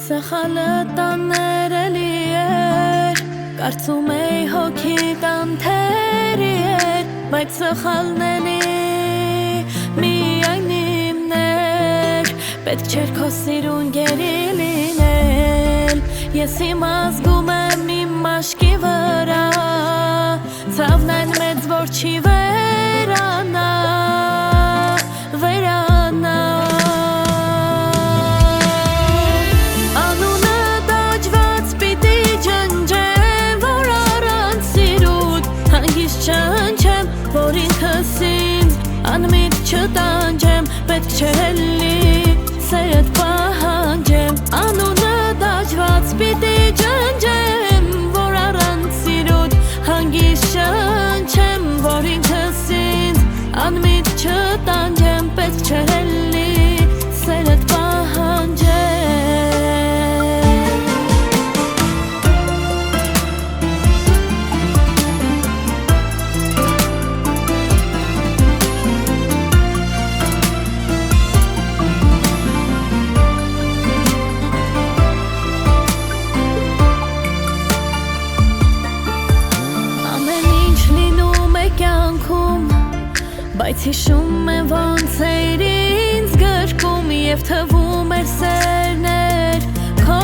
Սխալը տաներելի էր, կարծում էի հոգի տանթերի էր, բայց սխալն էլի միայն իմն էր, պետք չէր քո սիրուն գերի լինել, ես հիմա զգում եմ իմ մաշկի վրա, ցավն այն մեծ որ չի վերանա, վերանա Չանչեմ, որ ինքս ինձ անմիտ չտանջեմ, պետք չելի սերդ պահանջեմ, անունը դաջված պիտի ջնջեմ, որ առանց սիրուդ հանգիստ չանչեմ, որ ինքս ինձ անմիտ չտանջեմ, պետք չելի սերդ պահանջեմ Բայց հիշում եմ ոնց էր ինձ գրկում և թվում էր սերն էր քո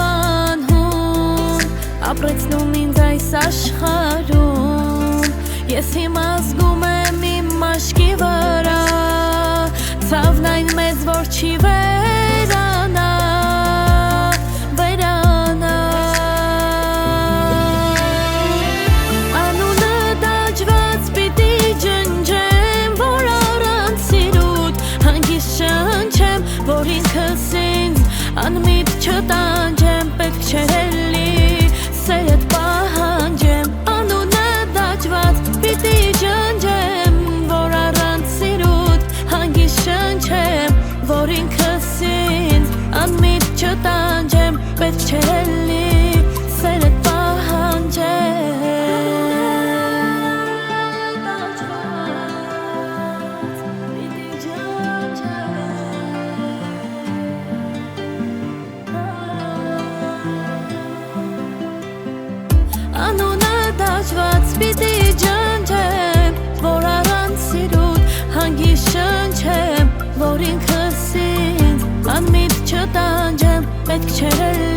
անհուն ապրեցնում ինձ այս աշխարհում ես հիմա զգում եմ իմ մաշկի վրա ցավն այն մեծ որ չի վերանա որ ինքս ինձ անմիտ չտանջեմ, պետք չելի սերդ պահանջեմ, անունը դաջված պիտի ջնջեմ, որ առանց սիրուդ հանգիստ շնչեմ, որ ինքս ինձ անմիտ չտանջեմ, պետք չելի սերդ պահանջեմ Անունը դաջված պիտի ջնջեմ, որ առանց սիրուդ հանգիստ շնչեմ, որ ինքս ինձ անմիտ չտանջեմ, պետք չէ